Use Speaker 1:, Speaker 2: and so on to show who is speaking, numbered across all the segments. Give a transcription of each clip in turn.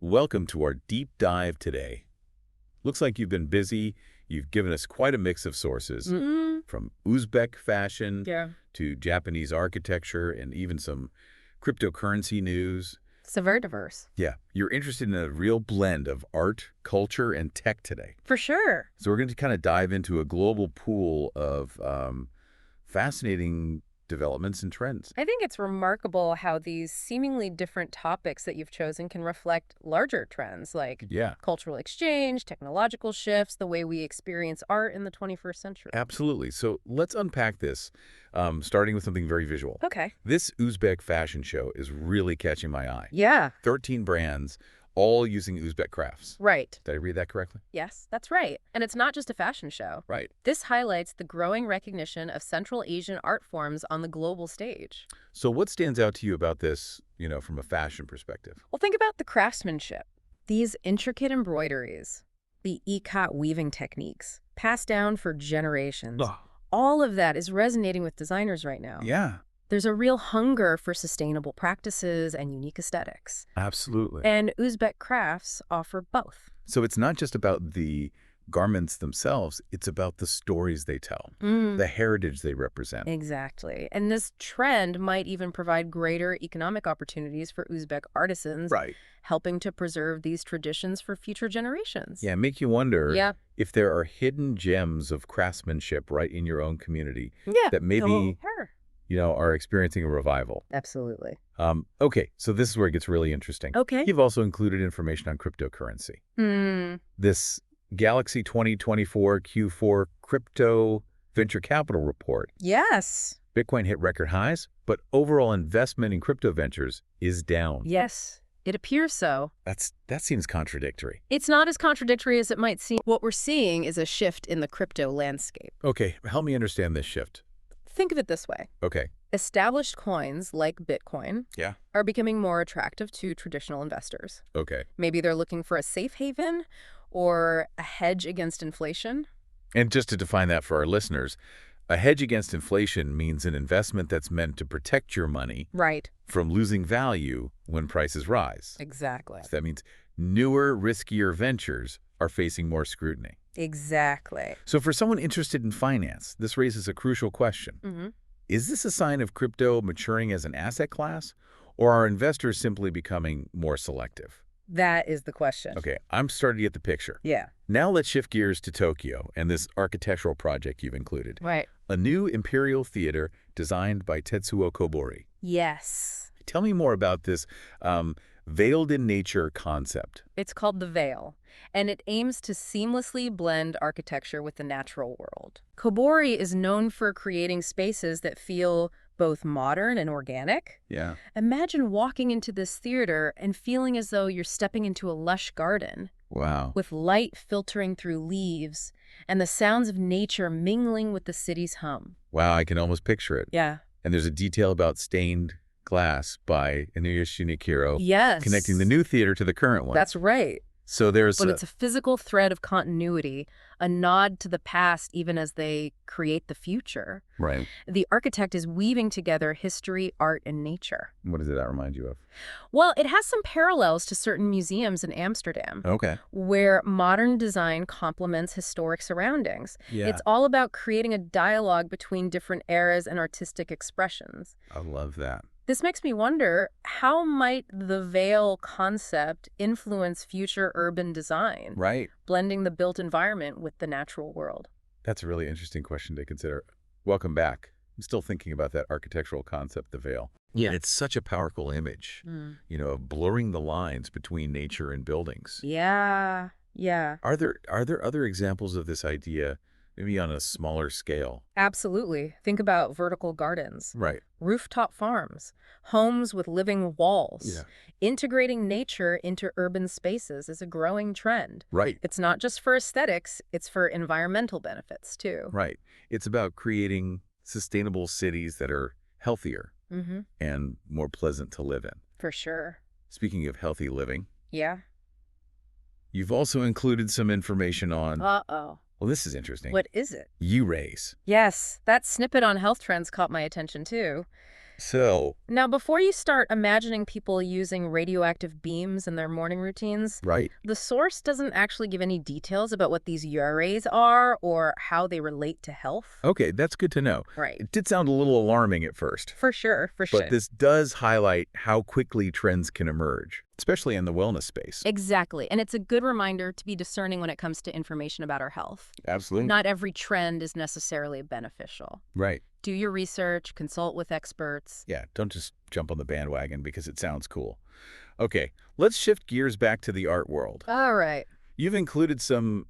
Speaker 1: welcome to our deep dive today. Looks like you've been busy. You've given us quite a mix of sources, from Uzbek fashion to Japanese architecture and even some cryptocurrency news.
Speaker 2: So very diverse.
Speaker 1: Yeah, you're interested in a real blend of art, culture, and tech today.
Speaker 2: For sure.
Speaker 1: So we're going to kind of dive into a global pool of fascinating developments and trends.
Speaker 2: I think it's remarkable how these seemingly different topics that you've chosen can reflect larger trends like cultural exchange, technological shifts, the way we experience art in the 21st century.
Speaker 1: Absolutely. So let's unpack this, starting with something very visual.
Speaker 2: Okay.
Speaker 1: This Uzbek fashion show is really catching my eye.
Speaker 2: Yeah.
Speaker 1: 13 brands, all using Uzbek crafts.
Speaker 2: Right.
Speaker 1: Did I read that correctly?
Speaker 2: Yes, that's right. And it's not just a fashion show.
Speaker 1: Right.
Speaker 2: This highlights the growing recognition of Central Asian art forms on the global stage.
Speaker 1: So what stands out to you about this, from a fashion perspective?
Speaker 2: Well, think about the craftsmanship. These intricate embroideries, the ikat weaving techniques, passed down for generations.
Speaker 1: Oh.
Speaker 2: All of that is resonating with designers right now.
Speaker 1: Yeah.
Speaker 2: There's a real hunger for sustainable practices and unique aesthetics.
Speaker 1: Absolutely.
Speaker 2: And Uzbek crafts offer both.
Speaker 1: So it's not just about the garments themselves, it's about the stories they tell, the heritage they represent.
Speaker 2: Exactly. And this trend might even provide greater economic opportunities for Uzbek artisans, helping to preserve these traditions for future generations.
Speaker 1: Yeah, make you wonder if there are hidden gems of craftsmanship right in your own community that maybe are experiencing a revival.
Speaker 2: Absolutely.
Speaker 1: Okay, so this is where it gets really interesting.
Speaker 2: Okay.
Speaker 1: You've also included information on cryptocurrency. This Galaxy 2024 Q4 Crypto Venture Capital Report.
Speaker 2: Yes.
Speaker 1: Bitcoin hit record highs, but overall investment in crypto ventures is down.
Speaker 2: Yes, it appears so.
Speaker 1: That seems contradictory.
Speaker 2: It's not as contradictory as it might seem. What we're seeing is a shift in the crypto landscape.
Speaker 1: Okay, help me understand this shift.
Speaker 2: Think of it this way.
Speaker 1: Okay.
Speaker 2: Established coins like Bitcoin are becoming more attractive to traditional investors.
Speaker 1: Okay.
Speaker 2: Maybe they're looking for a safe haven or a hedge against inflation.
Speaker 1: And just to define that for our listeners, a hedge against inflation means an investment that's meant to protect your money from losing value when prices rise.
Speaker 2: Exactly.
Speaker 1: So that means newer, riskier ventures are facing more scrutiny.
Speaker 2: Exactly.
Speaker 1: So for someone interested in finance, this raises a crucial question. Is this a sign of crypto maturing as an asset class, or are investors simply becoming more selective?
Speaker 2: That is the question.
Speaker 1: Okay, I'm starting to get the picture.
Speaker 2: Yeah.
Speaker 1: Now let's shift gears to Tokyo and this architectural project you've included.
Speaker 2: Right.
Speaker 1: A new Imperial Theater designed by Tetsuo Kobori.
Speaker 2: Yes.
Speaker 1: Tell me more about this veiled-in-nature concept.
Speaker 2: It's called The Veil, and it aims to seamlessly blend architecture with the natural world. Kobori is known for creating spaces that feel both modern and organic.
Speaker 1: Yeah.
Speaker 2: Imagine walking into this theater and feeling as though you're stepping into a lush garden.
Speaker 1: Wow.
Speaker 2: With light filtering through leaves and the sounds of nature mingling with the city's hum.
Speaker 1: Wow, I can almost picture it.
Speaker 2: Yeah.
Speaker 1: And there's a detail about stained glass by Inuyasha Shinichiro.
Speaker 2: Yes.
Speaker 1: Connecting the new theater to the current one.
Speaker 2: That's right.
Speaker 1: So
Speaker 2: But it's a physical thread of continuity, a nod to the past even as they create the future.
Speaker 1: Right.
Speaker 2: The architect is weaving together history, art, and nature.
Speaker 1: What does that remind you of?
Speaker 2: Well, it has some parallels to certain museums in Amsterdam.
Speaker 1: Okay.
Speaker 2: Where modern design complements historic surroundings.
Speaker 1: Yeah.
Speaker 2: It's all about creating a dialogue between different eras and artistic expressions.
Speaker 1: I love that.
Speaker 2: This makes me wonder, how might the veil concept influence future urban design?
Speaker 1: Right.
Speaker 2: Blending the built environment with the natural world.
Speaker 1: That's a really interesting question to consider. Welcome back. I'm still thinking about that architectural concept, the veil. Yeah. It's such a powerful image, of blurring the lines between nature and buildings.
Speaker 2: Yeah. Yeah.
Speaker 1: Are there other examples of this idea, maybe on a smaller scale?
Speaker 2: Absolutely. Think about vertical gardens.
Speaker 1: Right.
Speaker 2: Rooftop farms, homes with living walls.
Speaker 1: Yeah.
Speaker 2: Integrating nature into urban spaces is a growing trend.
Speaker 1: Right.
Speaker 2: It's not just for aesthetics, it's for environmental benefits too.
Speaker 1: Right. It's about creating sustainable cities that are healthier and more pleasant to live in.
Speaker 2: For sure.
Speaker 1: Speaking of healthy living.
Speaker 2: Yeah.
Speaker 1: You've also included some information on...
Speaker 2: Uh-oh.
Speaker 1: Well, this is interesting.
Speaker 2: What is it?
Speaker 1: U-rays.
Speaker 2: Yes, that snippet on health trends caught my attention too.
Speaker 1: So,
Speaker 2: now, before you start imagining people using radioactive beams in their morning routines,
Speaker 1: right.
Speaker 2: the source doesn't actually give any details about what these URAs are or how they relate to health.
Speaker 1: Okay, that's good to know.
Speaker 2: Right.
Speaker 1: It did sound a little alarming at first.
Speaker 2: For sure, for sure.
Speaker 1: But this does highlight how quickly trends can emerge, especially in the wellness space.
Speaker 2: Exactly. And it's a good reminder to be discerning when it comes to information about our health.
Speaker 1: Absolutely.
Speaker 2: Not every trend is necessarily beneficial.
Speaker 1: Right.
Speaker 2: Do your research, consult with experts.
Speaker 1: Yeah, don't just jump on the bandwagon because it sounds cool. Okay, let's shift gears back to the art world.
Speaker 2: All right.
Speaker 1: You've included some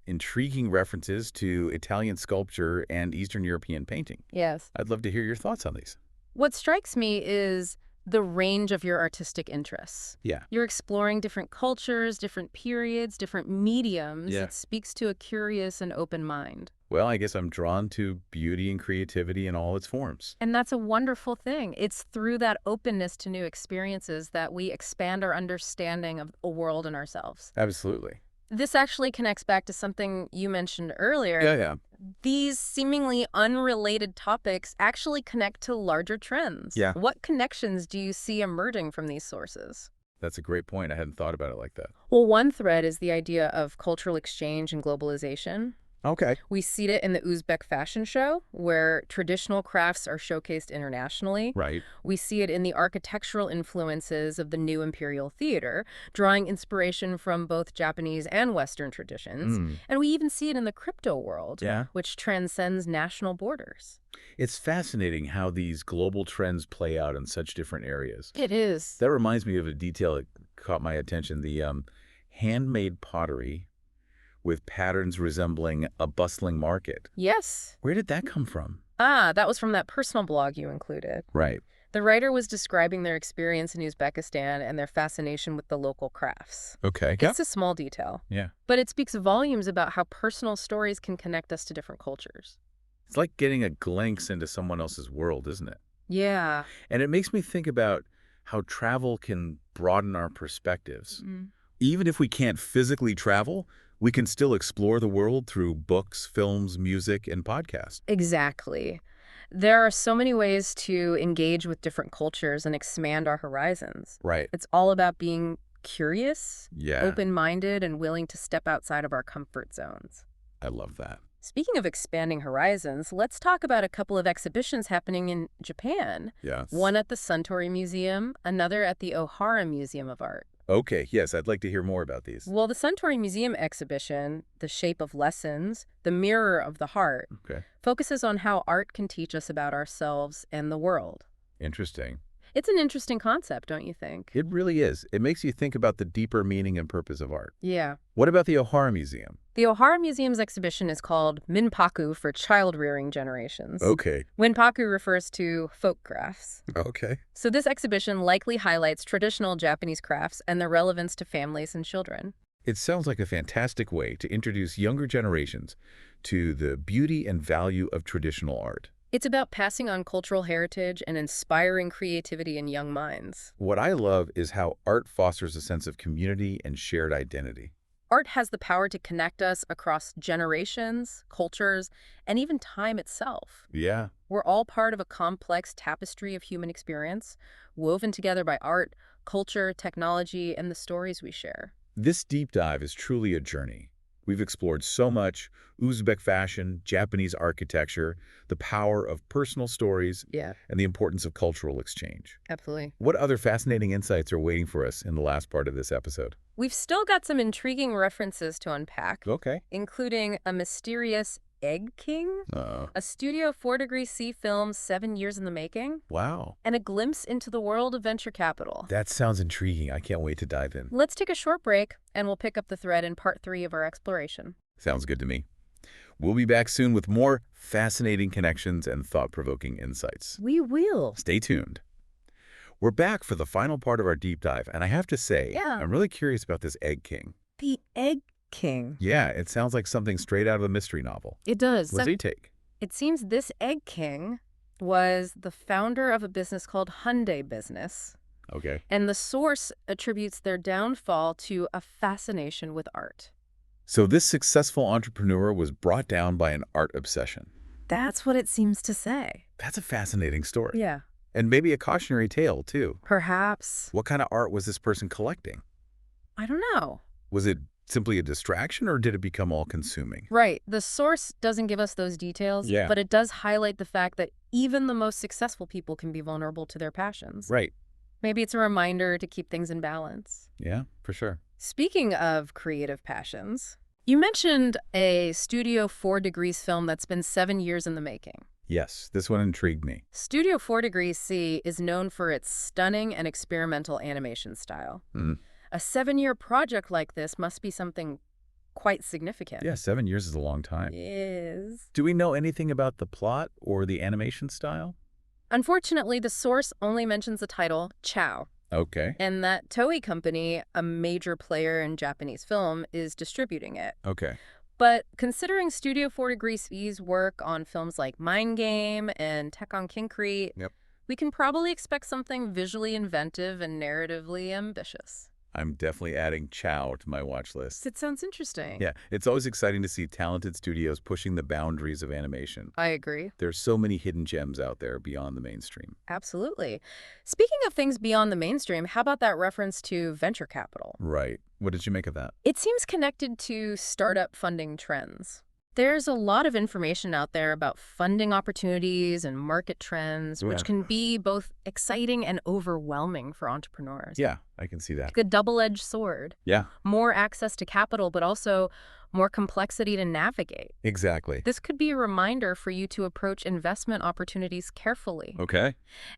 Speaker 1: intriguing references to Italian sculpture and Eastern European painting.
Speaker 2: Yes.
Speaker 1: I'd love to hear your thoughts on these.
Speaker 2: What strikes me is the range of your artistic interests.
Speaker 1: Yeah.
Speaker 2: You're exploring different cultures, different periods, different mediums.
Speaker 1: Yeah.
Speaker 2: It speaks to a curious and open mind.
Speaker 1: Well, I guess I'm drawn to beauty and creativity in all its forms.
Speaker 2: And that's a wonderful thing. It's through that openness to new experiences that we expand our understanding of a world and ourselves.
Speaker 1: Absolutely.
Speaker 2: This actually connects back to something you mentioned earlier.
Speaker 1: Yeah.
Speaker 2: These seemingly unrelated topics actually connect to larger trends.
Speaker 1: Yeah.
Speaker 2: What connections do you see emerging from these sources?
Speaker 1: That's a great point. I hadn't thought about it like that.
Speaker 2: Well, one thread is the idea of cultural exchange and globalization.
Speaker 1: Okay.
Speaker 2: We see it in the Uzbek fashion show, where traditional crafts are showcased internationally.
Speaker 1: Right.
Speaker 2: We see it in the architectural influences of the new Imperial Theater, drawing inspiration from both Japanese and Western traditions. And we even see it in the crypto world, which transcends national borders.
Speaker 1: It's fascinating how these global trends play out in such different areas.
Speaker 2: It is.
Speaker 1: That reminds me of a detail that caught my attention, the handmade pottery with patterns resembling a bustling market.
Speaker 2: Yes.
Speaker 1: Where did that come from?
Speaker 2: That was from that personal blog you included.
Speaker 1: Right.
Speaker 2: The writer was describing their experience in Uzbekistan and their fascination with the local crafts.
Speaker 1: Okay.
Speaker 2: It's a small detail.
Speaker 1: Yeah.
Speaker 2: But it speaks volumes about how personal stories can connect us to different cultures.
Speaker 1: It's like getting a glimpse into someone else's world, isn't it?
Speaker 2: Yeah.
Speaker 1: And it makes me think about how travel can broaden our perspectives. Even if we can't physically travel, we can still explore the world through books, films, music, and podcasts.
Speaker 2: Exactly. There are so many ways to engage with different cultures and expand our horizons.
Speaker 1: Right.
Speaker 2: It's all about being curious,
Speaker 1: Yeah.
Speaker 2: open-minded, and willing to step outside of our comfort zones.
Speaker 1: I love that.
Speaker 2: Speaking of expanding horizons, let's talk about a couple of exhibitions happening in Japan.
Speaker 1: Yes.
Speaker 2: One at the Suntory Museum, another at the Ohara Museum of Art.
Speaker 1: Okay, yes, I'd like to hear more about these.
Speaker 2: Well, the Suntory Museum exhibition, The Shape of Lessons, The Mirror of the Heart, focuses on how art can teach us about ourselves and the world.
Speaker 1: Interesting.
Speaker 2: It's an interesting concept, don't you think?
Speaker 1: It really is. It makes you think about the deeper meaning and purpose of art.
Speaker 2: Yeah.
Speaker 1: What about the Ohara Museum?
Speaker 2: The Ohara Museum's exhibition is called Minpaku for Child-Rearing Generations.
Speaker 1: Okay.
Speaker 2: Minpaku refers to folk crafts.
Speaker 1: Okay.
Speaker 2: So this exhibition likely highlights traditional Japanese crafts and their relevance to families and children.
Speaker 1: It sounds like a fantastic way to introduce younger generations to the beauty and value of traditional art.
Speaker 2: It's about passing on cultural heritage and inspiring creativity in young minds.
Speaker 1: What I love is how art fosters a sense of community and shared identity.
Speaker 2: Art has the power to connect us across generations, cultures, and even time itself.
Speaker 1: Yeah.
Speaker 2: We're all part of a complex tapestry of human experience, woven together by art, culture, technology, and the stories we share.
Speaker 1: This deep dive is truly a journey. We've explored so much: Uzbek fashion, Japanese architecture, the power of personal stories, and the importance of cultural exchange.
Speaker 2: Absolutely.
Speaker 1: What other fascinating insights are waiting for us in the last part of this episode?
Speaker 2: We've still got some intriguing references to unpack, including a mysterious Egg King, a Studio 4°C film 7 years in the making,
Speaker 1: wow,
Speaker 2: and a glimpse into the world of venture capital.
Speaker 1: That sounds intriguing. I can't wait to dive in.
Speaker 2: Let's take a short break, and we'll pick up the thread in part 3 of our exploration.
Speaker 1: Sounds good to me. We'll be back soon with more fascinating connections and thought-provoking insights.
Speaker 2: We will.
Speaker 1: Stay tuned. We're back for the final part of our deep dive, and I have to say, I'm really curious about this Egg King.
Speaker 2: The Egg King.
Speaker 1: Yeah, it sounds like something straight out of a mystery novel.
Speaker 2: It does.
Speaker 1: What's he take?
Speaker 2: It seems this Egg King was the founder of a business called Hyundai Business.
Speaker 1: Okay.
Speaker 2: And the source attributes their downfall to a fascination with art.
Speaker 1: So this successful entrepreneur was brought down by an art obsession.
Speaker 2: That's what it seems to say.
Speaker 1: That's a fascinating story.
Speaker 2: Yeah.
Speaker 1: And maybe a cautionary tale, too.
Speaker 2: Perhaps.
Speaker 1: What kind of art was this person collecting?
Speaker 2: I don't know.
Speaker 1: Was it simply a distraction, or did it become all-consuming?
Speaker 2: Right. The source doesn't give us those details, but it does highlight the fact that even the most successful people can be vulnerable to their passions.
Speaker 1: Right.
Speaker 2: Maybe it's a reminder to keep things in balance.
Speaker 1: Yeah, for sure.
Speaker 2: Speaking of creative passions, you mentioned a Studio 4 Degrees film that's been 7 years in the making.
Speaker 1: Yes, this one intrigued me.
Speaker 2: Studio 4 Degrees C is known for its stunning and experimental animation style. A 7-year project like this must be something quite significant.
Speaker 1: Yeah, 7 years is a long time.
Speaker 2: It is.
Speaker 1: Do we know anything about the plot or the animation style?
Speaker 2: Unfortunately, the source only mentions the title, Chow.
Speaker 1: Okay.
Speaker 2: And that Toei Company, a major player in Japanese film, is distributing it.
Speaker 1: Okay.
Speaker 2: But considering Studio 4 Degrees C's work on films like Mind Game and Tekken Kinkri, we can probably expect something visually inventive and narratively ambitious.
Speaker 1: I'm definitely adding Chow to my watch list.
Speaker 2: It sounds interesting.
Speaker 1: Yeah, it's always exciting to see talented studios pushing the boundaries of animation.
Speaker 2: I agree.
Speaker 1: There's so many hidden gems out there beyond the mainstream.
Speaker 2: Absolutely. Speaking of things beyond the mainstream, how about that reference to venture capital?
Speaker 1: Right. What did you make of that?
Speaker 2: It seems connected to startup funding trends. There's a lot of information out there about funding opportunities and market trends, which can be both exciting and overwhelming for entrepreneurs.
Speaker 1: Yeah, I can see that.
Speaker 2: Like a double-edged sword.
Speaker 1: Yeah.
Speaker 2: More access to capital, but also more complexity to navigate.
Speaker 1: Exactly.
Speaker 2: This could be a reminder for you to approach investment opportunities carefully.
Speaker 1: Okay.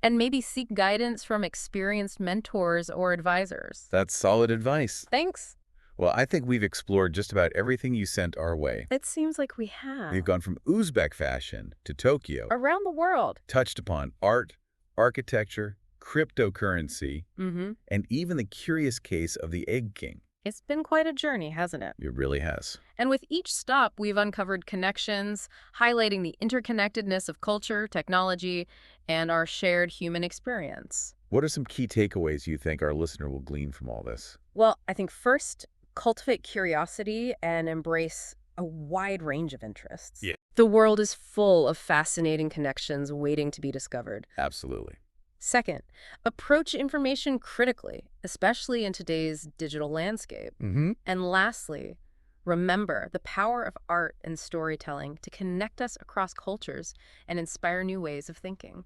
Speaker 2: And maybe seek guidance from experienced mentors or advisors.
Speaker 1: That's solid advice.
Speaker 2: Thanks.
Speaker 1: Well, I think we've explored just about everything you sent our way.
Speaker 2: It seems like we have.
Speaker 1: We've gone from Uzbek fashion to Tokyo.
Speaker 2: Around the world.
Speaker 1: Touched upon art, architecture, cryptocurrency, and even the curious case of the Egg King.
Speaker 2: It's been quite a journey, hasn't it?
Speaker 1: It really has.
Speaker 2: And with each stop, we've uncovered connections, highlighting the interconnectedness of culture, technology, and our shared human experience.
Speaker 1: What are some key takeaways you think our listener will glean from all this?
Speaker 2: Well, I think first, cultivate curiosity and embrace a wide range of interests.
Speaker 1: Yeah.
Speaker 2: The world is full of fascinating connections waiting to be discovered.
Speaker 1: Absolutely.
Speaker 2: Second, approach information critically, especially in today's digital landscape. And lastly, remember the power of art and storytelling to connect us across cultures and inspire new ways of thinking.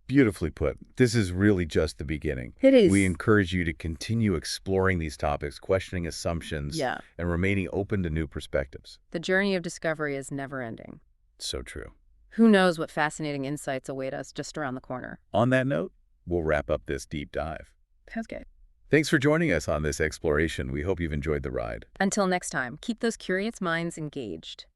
Speaker 1: Beautifully put. This is really just the beginning.
Speaker 2: It is.
Speaker 1: We encourage you to continue exploring these topics, questioning assumptions, and remaining open to new perspectives.
Speaker 2: The journey of discovery is never-ending.
Speaker 1: So true.
Speaker 2: Who knows what fascinating insights await us just around the corner.
Speaker 1: On that note, we'll wrap up this deep dive.
Speaker 2: Sounds good.
Speaker 1: Thanks for joining us on this exploration. We hope you've enjoyed the ride.
Speaker 2: Until next time, keep those curious minds engaged.